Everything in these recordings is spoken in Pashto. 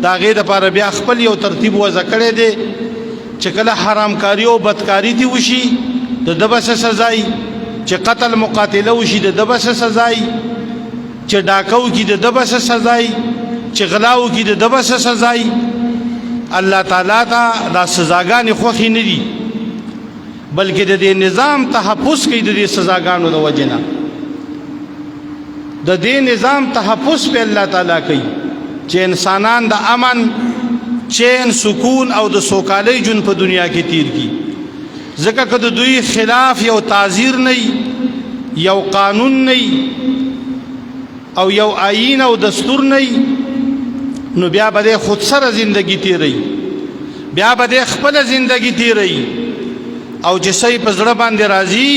دا غې دپاره بیا خپل یو ترتیب وضع کړی دی چې کله حرامکاري او بدکاري دي وشي د ده به څه سزای، چې قتل مقاتله وشي د ده به څه سزای، چې ډاکه وکړي د ده به څه سزای، چې غلا وکړي د ده به څه سزای. الله تعالی ته دا سزاګانې خوښې نه دي، بلکې د دې نظام تحفظ کوي د دې سزاګانو د وجې نه. د دې نظام تحفظ په الله تعالی کوي چې انسانان د امن، چین، سکون او د سوکالۍ ژوند په دنیا کې تیر کی. ځکه که د دوی خلاف یو تعزیر نه یو قانون نه او یو آیین او دستور نه نو بیا به خود سره زندگی تیری، بیا به خپل زندگی تیری او چې صحیح په زړه باندې راځي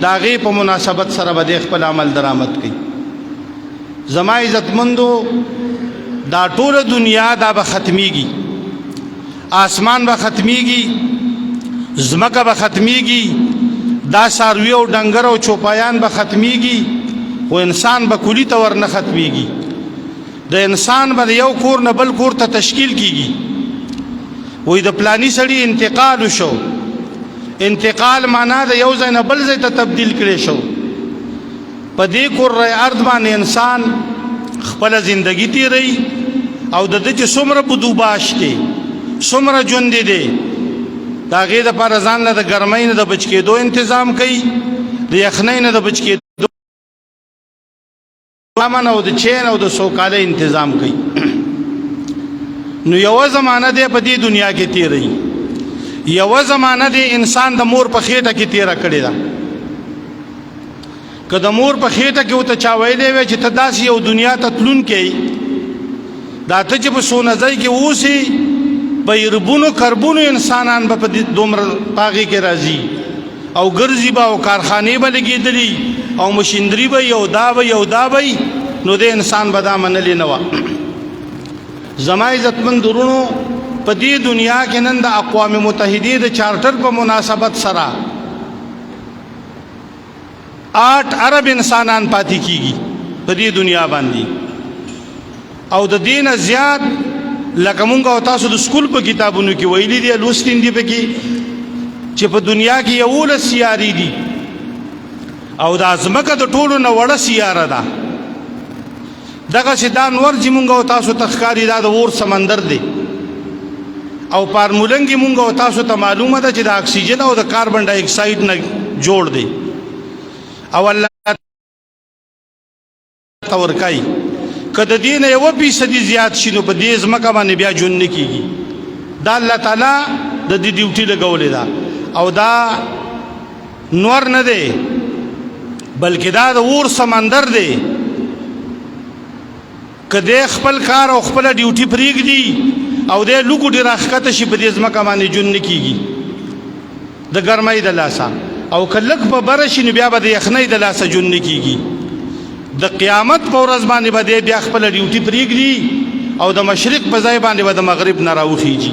د هغې په مناسبت سره به خپل عمل درآمد کوي. زما عزتمندو دا ټوله دنیا دا به ختمیږي، آسمان به ختمیږي، ځمکه به ختمیږي، دا څاروي او ډنګر او چوپایان به ختمیږي، خو انسان به کلي ته ور نه ختمیږي. د انسان به یو کور نه بل کور ته تشکیل کیږي. وای د پلانی سړي انتقال وشو، انتقال معنا د یو ځای نه بل ځای ته تبدیل کړي شو. په دې کره ارض باندې انسان خپل زندگی تیری او د دې چې څومره بدوباش دی، څومره ژوند دی، د هغې دپاره ځان له د ګرمۍ نه د بچ کېدو انتظام کوي، د یخنۍ نه د بچ کېدو امن او د چین او د سوکالۍ انتظام کوي. نو یوه زمانه دی په دې دنیا کې تیری، یوه زمانه دی انسان د مور په خېټه کې تیره کړې ده. که د مور په خېټه کې ورته چا ویلی وی چې ته داسې یو دنیا ته تلونکی دا ته چې په سونځۍ کې اوسې په یربونو کربونو انسانان به په دومره په هغې کې راځي او ګرځي به او کارخانې به لګېدلي او مشیندري به یو دا به یو دا به نو د انسان به دا منلې نه وه. زما عزتمند ورونو په دې دنیا کې نن د اقوام متحدې د چارټر په مناسبت سره 8 ارب انسانان پاتې کیږي په دې دنیا باندې، او د دې نه زیات لکه مونږ او تاسو د سکول په کتابونو کې ویلي دي لوستین دي پکې چې په دنیا کې 11 سیارې دي او د ځمکه د ټولو نه وړه سیاره ده. دغسې دا نور چې مونږ او تاسو ته ښکاري دا د اور سمندر دی او پارمولنګ مونږ او تاسو ته معلومه ده چې د اکسیجن او د کاربن ډای اکساید نه جوړ دی او الله تورکای کده دین 1% زیات شینو په دې ځمکه باندې بیا جون نه کیږي. دا الله تعالی د دې ډیوټي لګولې ده او دا نور نه دی بلکې دا د اور سمندر دی. کده خپل کار او خپل ډیوټي پریږدي او دې لوګو ډیر راخته شي په دې ځمکه باندې جون نه کیږي د ګرمۍ د لاسه، او کلک په برشي نو بیا به د یخنۍ د لاسه جون نه کیږي. د قیامت په ورځ باندې به بیا خپل ډیوټي پریږدي او د مشرق په ځای باندې به د مغرب نه راوخیږي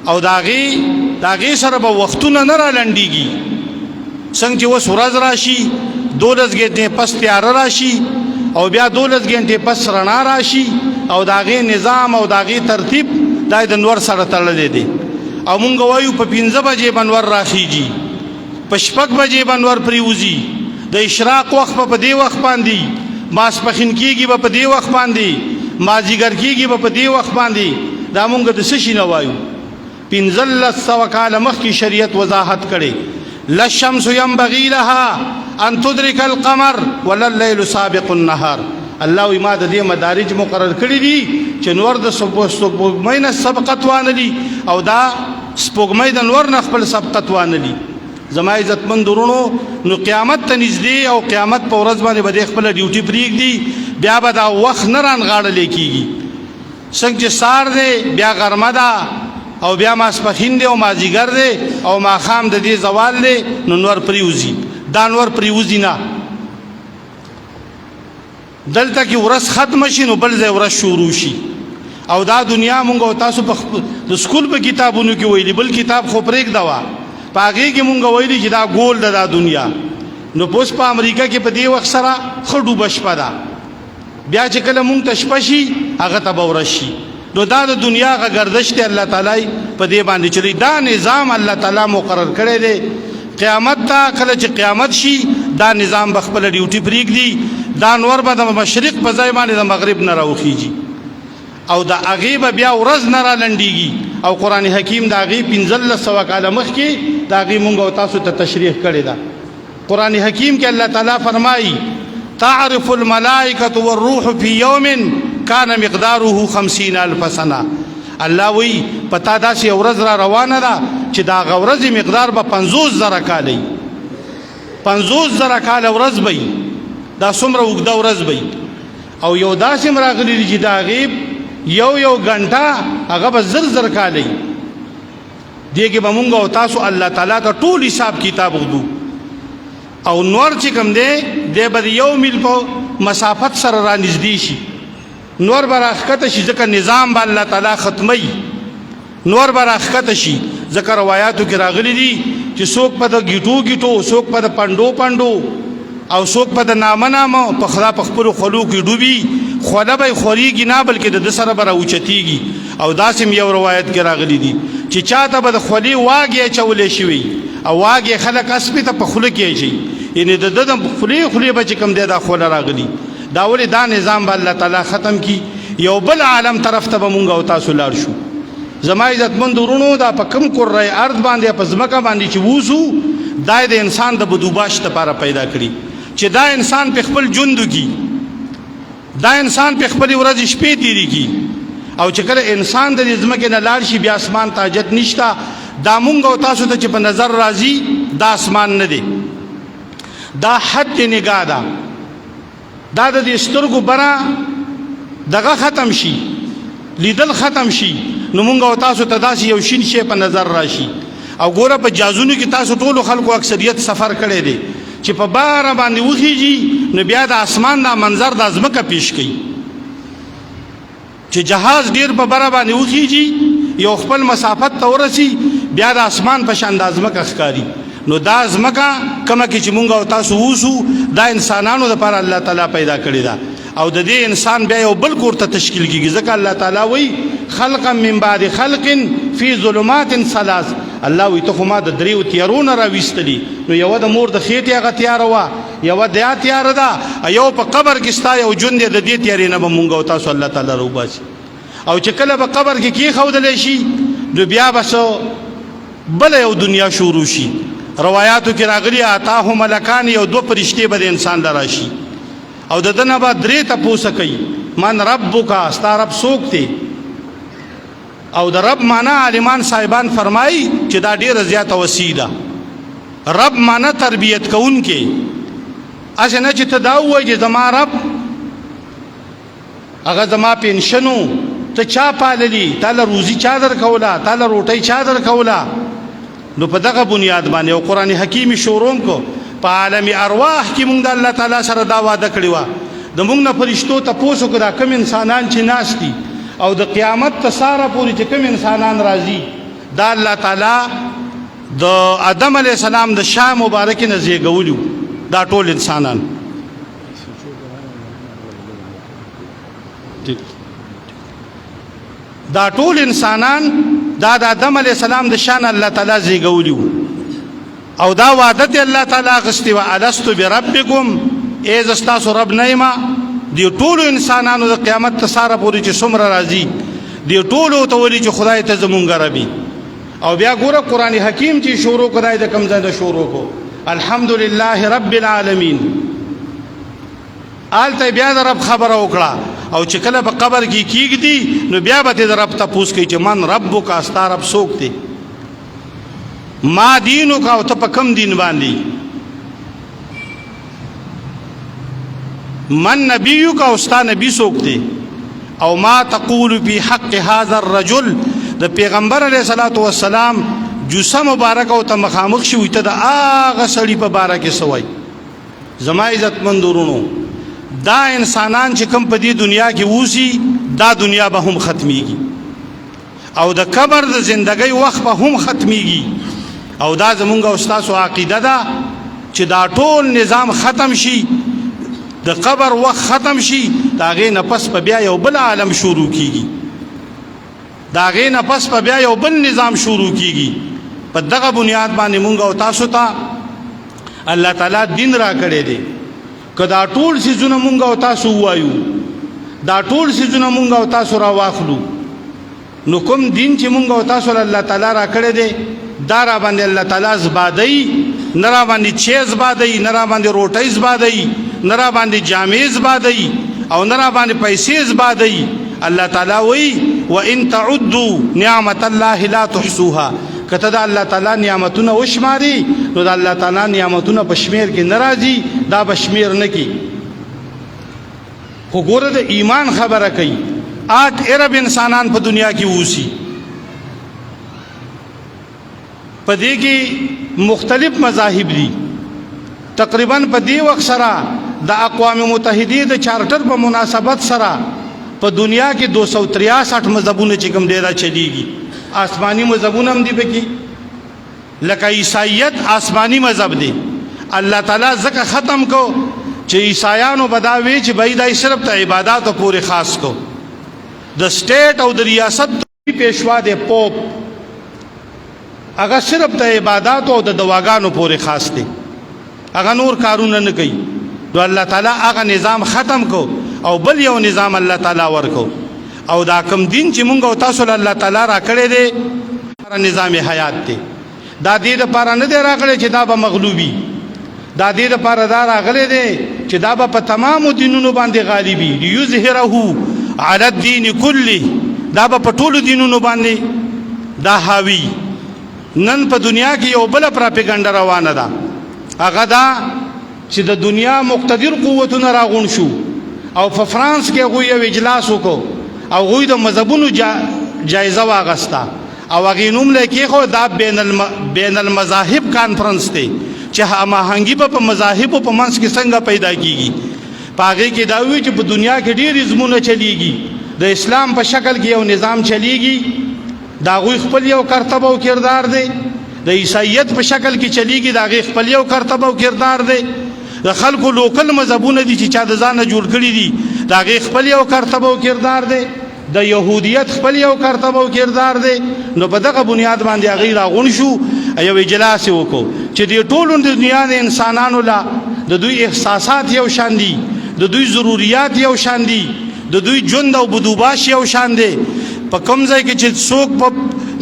او د هغې سره به وختونه نه رالنډېږي. څنګه چې اوس ورځ راشي 12 ګنټې پس تیاره راشي او بیا 12 ګنټې پس رڼا راشي او د هغې نظام او د هغې ترتیب دا د نور سره تړلی دی. او مونږ وایو په 5 بجې به نور راخیږي، په 6 بجې به نور پریوځي، د اشراق وخت په دې وخت باندې، ماسپښین کېږي به په دې وخت باندې، مازدیګر کېږي به په دې وخت باندې. دا مونږ د څه شي نه وایو؟ 1500 کاله مخکې شریعت وضاحت کړی لا الشمس ينبغي لها ان تدرك القمر ولا الليل سابق النهار. الله وی ما د دې مدارج مقرر کړی دي چې نور د سپوږمۍ نه سبقت وانه او دا سپوږمۍ د نور نه خپل سبقت وانه. زما عزتمند ورونو نو قیامت ته نږدې او قیامت په ورځ باندې به خپل ډیوټي پریږدي، بیا به دا وخت نه رانغاړلی کېږي. څنګه چې سار دی بیا غرمه ده او بیا ماسپښین دی او مازدیګر دی او ماښام د دې زوال دی نو نور پریوځي. دا نور پریوځي نه، دلته کې ورځ ختم شي نو بل ځای ورځ شروع شي. او دا دنیا مونږ او تاسو د سکول په کتابونو کې ویلي، بل کتاب خو پرېږده په هغې کې مونږ ویلي چې دا ګول ده دا دنیا. نو اوس په امریکا کې په دې وخت سره ښه ډوبه شپه ده، بیا چې کله مونږ ته شپه شي هغه ته به ورځ شي. نو دا د دنیا غ گردش ته الله تعالی په دې باندې چلی دا نظام الله تعالی مقرر کړی دی قیامت ته کله چې قیامت شي دا نظام بخپل ډیوټي پریږدي دا نور به د مشرق په ځای باندې د مغرب نه راوخیږي او دا هغه بیا ورځ نه را لنډیږي او قران حکیم دا هغه 1500 کاله مخکې دا هغه مونږ او تاسو ته تشریح کړی دا قران حکیم کې الله تعالی فرمایي تعرف الملائکه والروح فی یوم کان مقداره 50000 سنه الله وی پتا دا چې ورځ را روانه ده چې دا غورځي مقدار به 50000 کالي 50000 کال ورځ به دا څومره وګدا ورځ به او یو داسې مراغلی چې دا غیب یو غنټه هغه به زر کالي دیګه به مونږ او تاسو الله تعالی ته ټول حساب کتاب وګدو او نور چې کوم دی د به یو میل په مسافت سره را نږدې شي نور براخته شي ځکه نظام به الله تعالی ختمي نور براخته شي ځکه روایتو کې راغلي دي چې څوک په د گیټو څوک په د پندو او څوک په د نامه په خلا په خپل خلو کې ډوبي خوله به خوريږي نه بلکې د سره به راوچتيږي او داسم یو روایت کې راغلي دي چې چاته به د خولي واګي چولې شوی او واګي خلک اسپې ته په خله کې شي یعنی د ددم خولي به چې کم دی دا خوله راغلي دا ولې دا نظام به الله تعالی ختم کی یو بل عالم طرف ته به مونږ او تاسو لاړ شو زما عزتمند ورونو دا په کم کورای ارض باندې په ځمکه باندې چې ووسو دا د انسان د بدوباش لپاره پیدا کړی چې دا انسان په خپل ژوند کې دا انسان په خپل ورځ شپې تیری کی او چې کله انسان د ځمکې نه لاړ شي بیا اسمان ته حاجت نشتا دا مونږ او تاسو ته چې په نظر راځي دا اسمان نه دی دا حد نگاه ده دا د سترګو برا دغه ختم شي لیدل ختم شي نو مونږ او تاسو ته داسې یو شین شی په نظر راشي او ګوره په جازونو کې تاسو ټولو خلکو اکثریت سفر کړی دی چې په بار باندې وخیږي نو بیا د اسمان دا منظر د ازمکه پیش کړي چې جهاز ډیر په بار باندې وخیږي یو خپل مسافت ته ورسی بیا د اسمان په شان د ازمکه ښکاری نو دا ازمکه کما کې چې مونږ او تاسو ووسو دا انسانانو لپاره الله تعالی پیدا کړی دا او د دې انسان بیا یو بل کور ته تشکیل کیږي ځکه الله تعالی وی خلقا من بعد خلق فی ظلمات ثلاث الله وی ته خو ما د دریو تیارونه راويستلی نو یو د مور د خېټه هغه تیار وا یو د یا تیار ده یو په قبر کې ستا یو ژوند د دې تیارې نه به مونږ او تاسو الله تعالی روباسي او چې کله په قبر کې خودلې شي نو بیا بسو بل یو دنیا شروع شي روایتو کې راغلي آتاه ملکان یو دو فرشتي به انسان لراشي او د دنه بعد درې ته پوسه کوي من ربک استا رب څوک دی او د رب معنا عالمان صاحبان فرمایي چې دا ډیره زیاته وسیله رب معنا تربیت کون کې اسنه چې تداوی چې زما رب هغه زما پنشنو ته چا پاللی تعالی روزي چا در کولا تعالی روټي چا در کولا نو په دغه بنیاد باندې او قران حکیم شوروم کو په عالم ارواح کې مونږ د الله تعالی سره دا وعده کړی و د مونږ نه فرشتو ته پوسو کړه کوم انسانان چې ناشتي او د قیامت ته ساره پوری چې کوم انسانان راځي دا الله تعالی د آدم علی السلام د شاه مبارک نه زیږولیو دا ټول انسانان دا ټول انسانان دا د آدم علی السلام د شان الله تعالی زیږولیو او دا وعده دی الله تعالی غستی و الستو بربکم ایز استاسو رب نیما دی ټول انسانانو د قیامت ته ساره پوری چې څومره راځي دی ټول ته ولي چې خدای ته زمونږ ربي او بیا ګوره قران حکیم چې شروع کړای د کم ځای د شروع کو الحمدلله رب العالمین آلته بیا د رب خبره وکړه او چې کله په قبر کې کیږي نو بیا به د رب ته پوښ کوي چې من ربک استا رب څوک دی ما دینو کا او ته په کم دین باندې من نبیو کا استا نبی څوک دی او ما تقول فی حق هذا الرجل د پیغمبر علیه الصلاۃ والسلام جوسه مبارک او ته مخامخ شوی ته د هغه سړی په باره کې سوای زما عزت مندورونو دا انسانان چې کوم په دې دنیا کې ووسی دا دنیا به هم ختميږي او د قبر د ژوندۍ وخت به هم ختميږي او دا زمونږ استاد عقیده ده چې دا ټول نظام ختم شي د قبر وخت ختم شي دا غي نه پس په بیا یو بل عالم شروع کیږي دا غې نه پس په بیا یو بل نظام شروع کیږي په دغه بنیاد باندې مونږ او تاسو ته الله تعالی دین را کړی دی که دا ټول سیزونه مونږ او تاسو وایو دا ټول سیزونه مونږ او تاسو را واخلو نو کوم دین چې مونږ او تاسو الله تعالی را کړی دی دا را باندې الله تعالی زبادای نه را باندې چیز زبادای نه را باندې روټۍ زبادای نه را باندې جامې زبادای او نه را باندې پیسې زبادای الله تعالی وی وان تعدوا نعمت الله لا تحصوها کته دا الله تعالی نعمتونه وشماري نو دا الله تعالی نعمتونه بشمیر کې ناراضي دا بشمیر نه کی خو ګوره د ایمان خبره کوي 8 ارب انسانان په دنیا کې ووسی په دې کې مختلف مذاهب دي تقریبا په دې وخت سره د اقوام متحده د چارټر په مناسبت سره په دنیا کې 263 مذهبونه چې کوم ډیره چلیږي آسمانی مذهبونه هم دي پکې لکه عیسایت آسمانی مذهب دی الله تعالی ځکه ختم کو چې عیسایانو بداوی چې بای دای صرف ته عبادت پورې خاص کو د سټیټ او د ریاست پیشوا دی پوپ هغه صرف ته عبادت او د دواګانو پورې خاص دی هغه نور کارونه نه کوي نو الله تعالی هغه نظام ختم کو او بل یو نظام الله تعالی ورکو او دا کم دین چې مونږ او تاسو الله تعالی را کړی دی نظام حیات دی دا دې لپاره نه دی راغلی چې دا به مغلوبي دا دې لپاره دا راغلی دی چې دا به په تمامو دینونو باندې غالبي یظهره علی الدین کله دا به په ټولو دینونو باندې دا حاوی نن په دنیا کې یو بل پراپګاندا روانه ده هغه دا چې د دنیا مقتدر قوتونه راغون شو او په فرانس کې غوی یو اجلاس وکړو او غوی د مذهبونو جایزه واغستا او هغه نوم لیکي خو دا بین المذاهب کانفرنس دی چې هماهنګي په مذاهب په منځ کې څنګه پیدا کیږي پاغه کې دا وی چې په دنیا کې ډېر ازمونه چلیږي د اسلام په شکل کې یو نظام چلیږي دا غوی خپل یو کرتب او کردار دی د عیسایت په شکل کې چلیږي دا غوی خپل یو کرتب او کردار دی د خلکو لوکل مذهبونه دي چې چا د ځانه جوړ کړی دي دا غوی خپل یو کرتب او کردار دی د يهودیت خپل یو کرتب او کردار دی نو په دغه بنیاد باندې هغه راغون شو یو اجلاس وکړو چې د ټولو د دنیا د انسانانو لا د دوی احساسات یو شان دي د دوی ضرورت یو شان دي د دوی ژوند او بدوباش یو شان دي په کوم ځای کې چې څوک په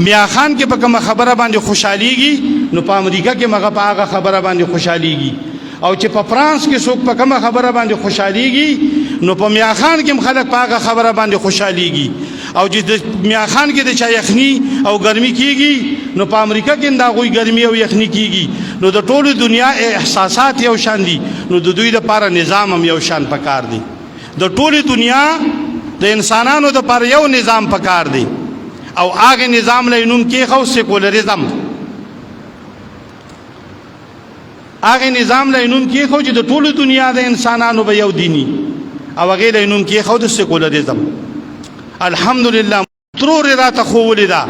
میاخان کې په کوم خبره باندې خوشحاليږي نو په امریکا کې مغه په هغه خبره باندې خوشحاليږي او چې په فرانس کې څوک په کوم خبره باندې خوشحاليږي نو په میاخان کې خلک په هغه خبره باندې خوشحاليږي او چې د میاخان کې د چا یخني او ګرمي کیږي نو په امریکا کې دا غوي ګرمي او یخني کیږي نو د ټولو دنیا احساسات یو شان دي نو د دوی لپاره نظام هم یو شان پکار دی د ټولو دنیا د انسانانو لپاره یو نظام پکار دی او هغه نظام لینوم کې خو سیکولریزم هغه نظام لینوم کې خو چې د ټولو دنیا د انسانانو به یو دینی او هغه لینوم کې خو د سیکولریزم الحمدلله ترور را ته خو ولیدا